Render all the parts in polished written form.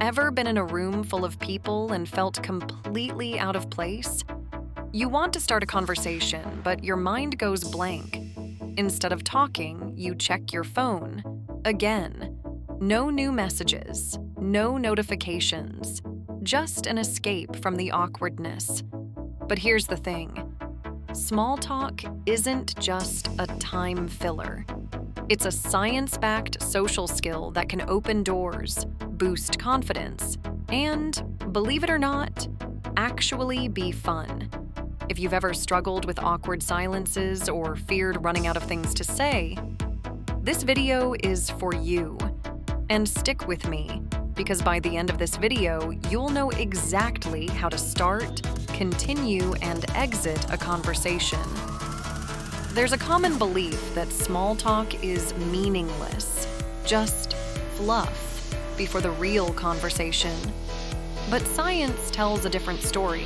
Ever been in a room full of people and felt completely out of place? You want to start a conversation, but your mind goes blank. Instead of talking, you check your phone. Again. No new messages, no notifications, just an escape from the awkwardness. But here's the thing. Small talk isn't just a time filler. It's a science-backed social skill that can open doors, boost confidence, and, believe it or not, actually be fun. If you've ever struggled with awkward silences or feared running out of things to say, this video is for you. And stick with me, because by the end of this video, you'll know exactly how to start, continue, and exit a conversation. There's a common belief that small talk is meaningless, just fluff, before the real conversation. But science tells a different story.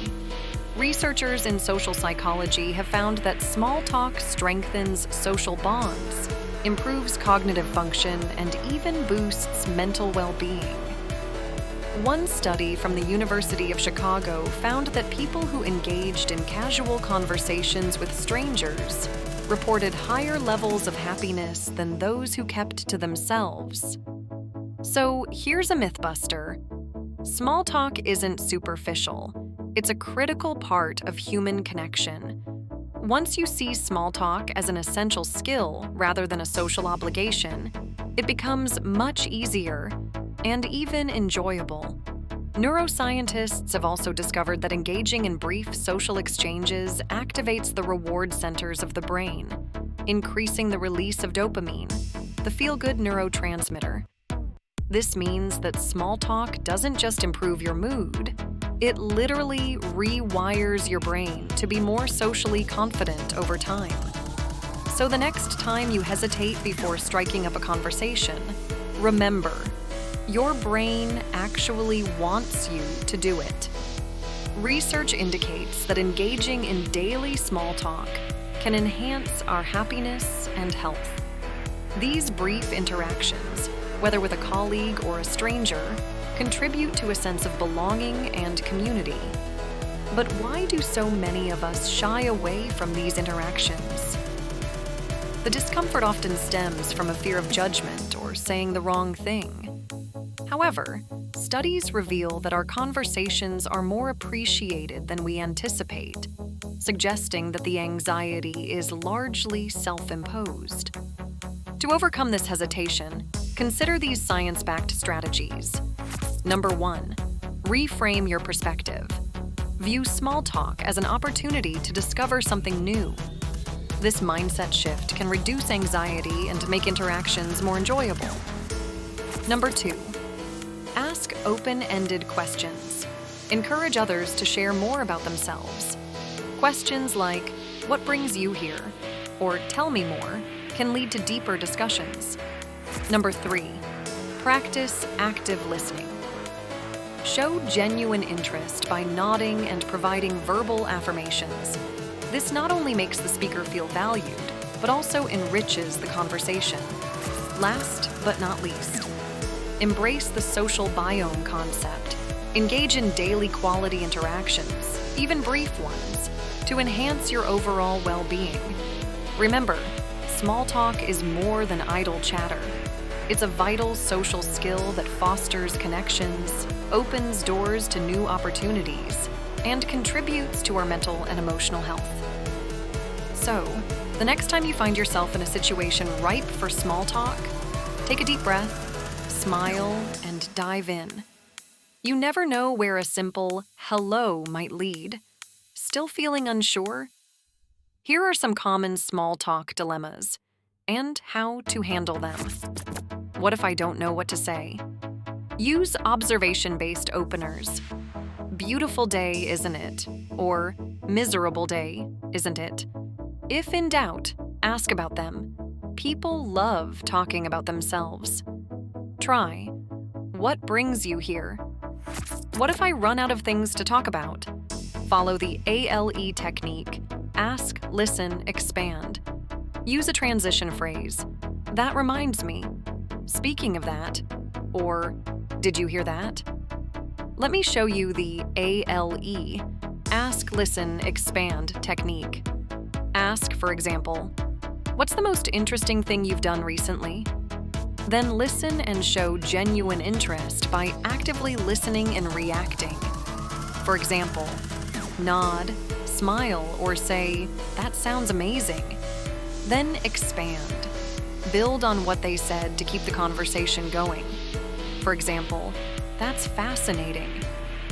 Researchers in social psychology have found that small talk strengthens social bonds, improves cognitive function, and even boosts mental well-being. One study from the University of Chicago found that people who engaged in casual conversations with strangers reported higher levels of happiness than those who kept to themselves. So here's a mythbuster. Small talk isn't superficial. It's a critical part of human connection. Once you see small talk as an essential skill rather than a social obligation, it becomes much easier and even enjoyable. Neuroscientists have also discovered that engaging in brief social exchanges activates the reward centers of the brain, increasing the release of dopamine, the feel-good neurotransmitter. This means that small talk doesn't just improve your mood, it literally rewires your brain to be more socially confident over time. So the next time you hesitate before striking up a conversation, remember, your brain actually wants you to do it. Research indicates that engaging in daily small talk can enhance our happiness and health. These brief interactions, whether with a colleague or a stranger, contribute to a sense of belonging and community. But why do so many of us shy away from these interactions? The discomfort often stems from a fear of judgment or saying the wrong thing. However, studies reveal that our conversations are more appreciated than we anticipate, suggesting that the anxiety is largely self-imposed. To overcome this hesitation, consider these science-backed strategies. Number 1, reframe your perspective. View small talk as an opportunity to discover something new. This mindset shift can reduce anxiety and make interactions more enjoyable. Number 2, ask open-ended questions. Encourage others to share more about themselves. Questions like, "What brings you here?" or "Tell me more," can lead to deeper discussions. Number 3, practice active listening. Show genuine interest by nodding and providing verbal affirmations. This not only makes the speaker feel valued, but also enriches the conversation. Last but not least, embrace the social biome concept. Engage in daily quality interactions, even brief ones, to enhance your overall well-being. Remember, small talk is more than idle chatter. It's a vital social skill that fosters connections, opens doors to new opportunities, and contributes to our mental and emotional health. So, the next time you find yourself in a situation ripe for small talk, take a deep breath, smile, and dive in. You never know where a simple hello might lead. Still feeling unsure? Here are some common small talk dilemmas and how to handle them. What if I don't know what to say? Use observation-based openers. "Beautiful day, isn't it?" or "Miserable day, isn't it?" If in doubt, ask about them. People love talking about themselves. Try, "What brings you here?" What if I run out of things to talk about? Follow the ALE technique. Ask, listen, expand. Use a transition phrase. "That reminds me. Speaking of that," or "Did you hear that?" Let me show you the ALE, Ask, Listen, Expand technique. Ask, for example, "What's the most interesting thing you've done recently?" Then listen and show genuine interest by actively listening and reacting. For example, nod, smile, or say, "That sounds amazing." Then expand. Build on what they said to keep the conversation going. For example, "That's fascinating.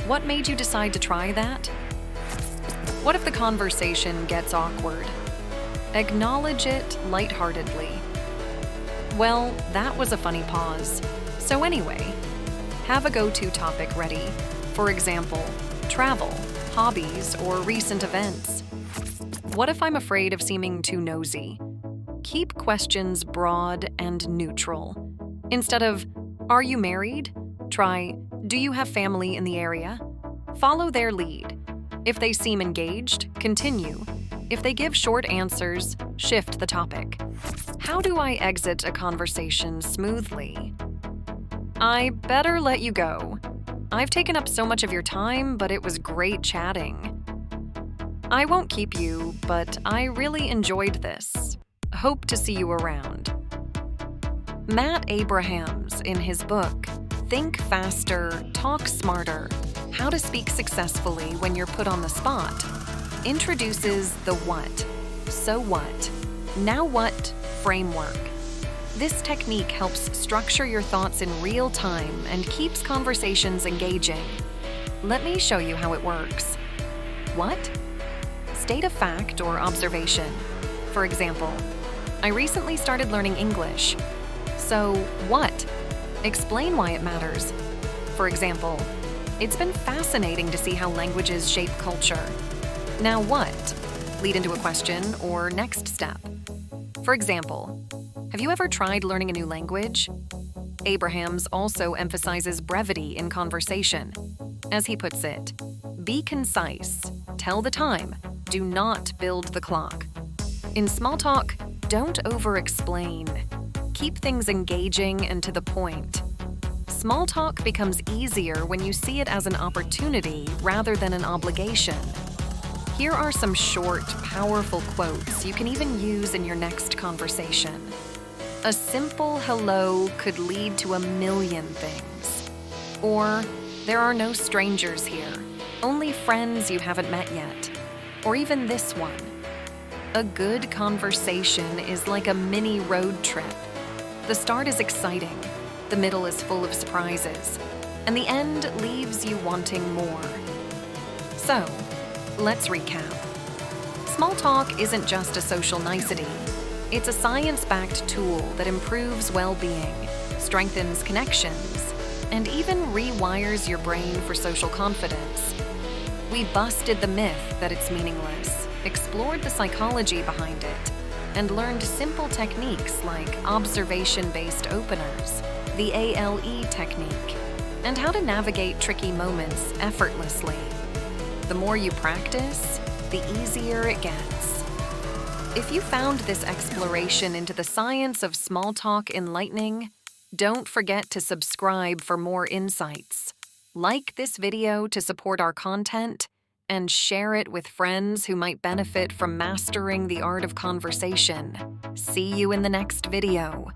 What made you decide to try that?" What if the conversation gets awkward? Acknowledge it lightheartedly. "Well, that was a funny pause. So anyway," have a go-to topic ready. For example, travel, hobbies, or recent events. What if I'm afraid of seeming too nosy? Keep questions broad and neutral. Instead of, "Are you married?" try, "Do you have family in the area?" Follow their lead. If they seem engaged, continue. If they give short answers, shift the topic. How do I exit a conversation smoothly? I better let you go. I've taken up so much of your time, but it was great chatting. I won't keep you, but I really enjoyed this. Hope to see you around. Matt Abrahams, in his book, Think Faster, Talk Smarter, How to Speak Successfully When You're Put on the Spot, introduces the what, so what, now what framework. This technique helps structure your thoughts in real time and keeps conversations engaging. Let me show you how it works. What? State a fact or observation. For example, "I recently started learning English." So, what? Explain why it matters. For example, "It's been fascinating to see how languages shape culture." Now what? Lead into a question or next step. For example, "Have you ever tried learning a new language?" Abrahams also emphasizes brevity in conversation. As he puts it, "Be concise, tell the time, do not build the clock." In small talk, don't over-explain. Keep things engaging and to the point. Small talk becomes easier when you see it as an opportunity rather than an obligation. Here are some short, powerful quotes you can even use in your next conversation. "A simple hello could lead to a million things." Or, "There are no strangers here, only friends you haven't met yet." Or even this one, "A good conversation is like a mini road trip. The start is exciting, the middle is full of surprises, and the end leaves you wanting more." So, let's recap. Small talk isn't just a social nicety. It's a science-backed tool that improves well-being, strengthens connections, and even rewires your brain for social confidence. We busted the myth that it's meaningless, explored the psychology behind it, and learned simple techniques like observation-based openers, the ALE technique, and how to navigate tricky moments effortlessly. The more you practice, the easier it gets. If you found this exploration into the science of small talk enlightening, don't forget to subscribe for more insights. Like this video to support our content, and share it with friends who might benefit from mastering the art of conversation. See you in the next video.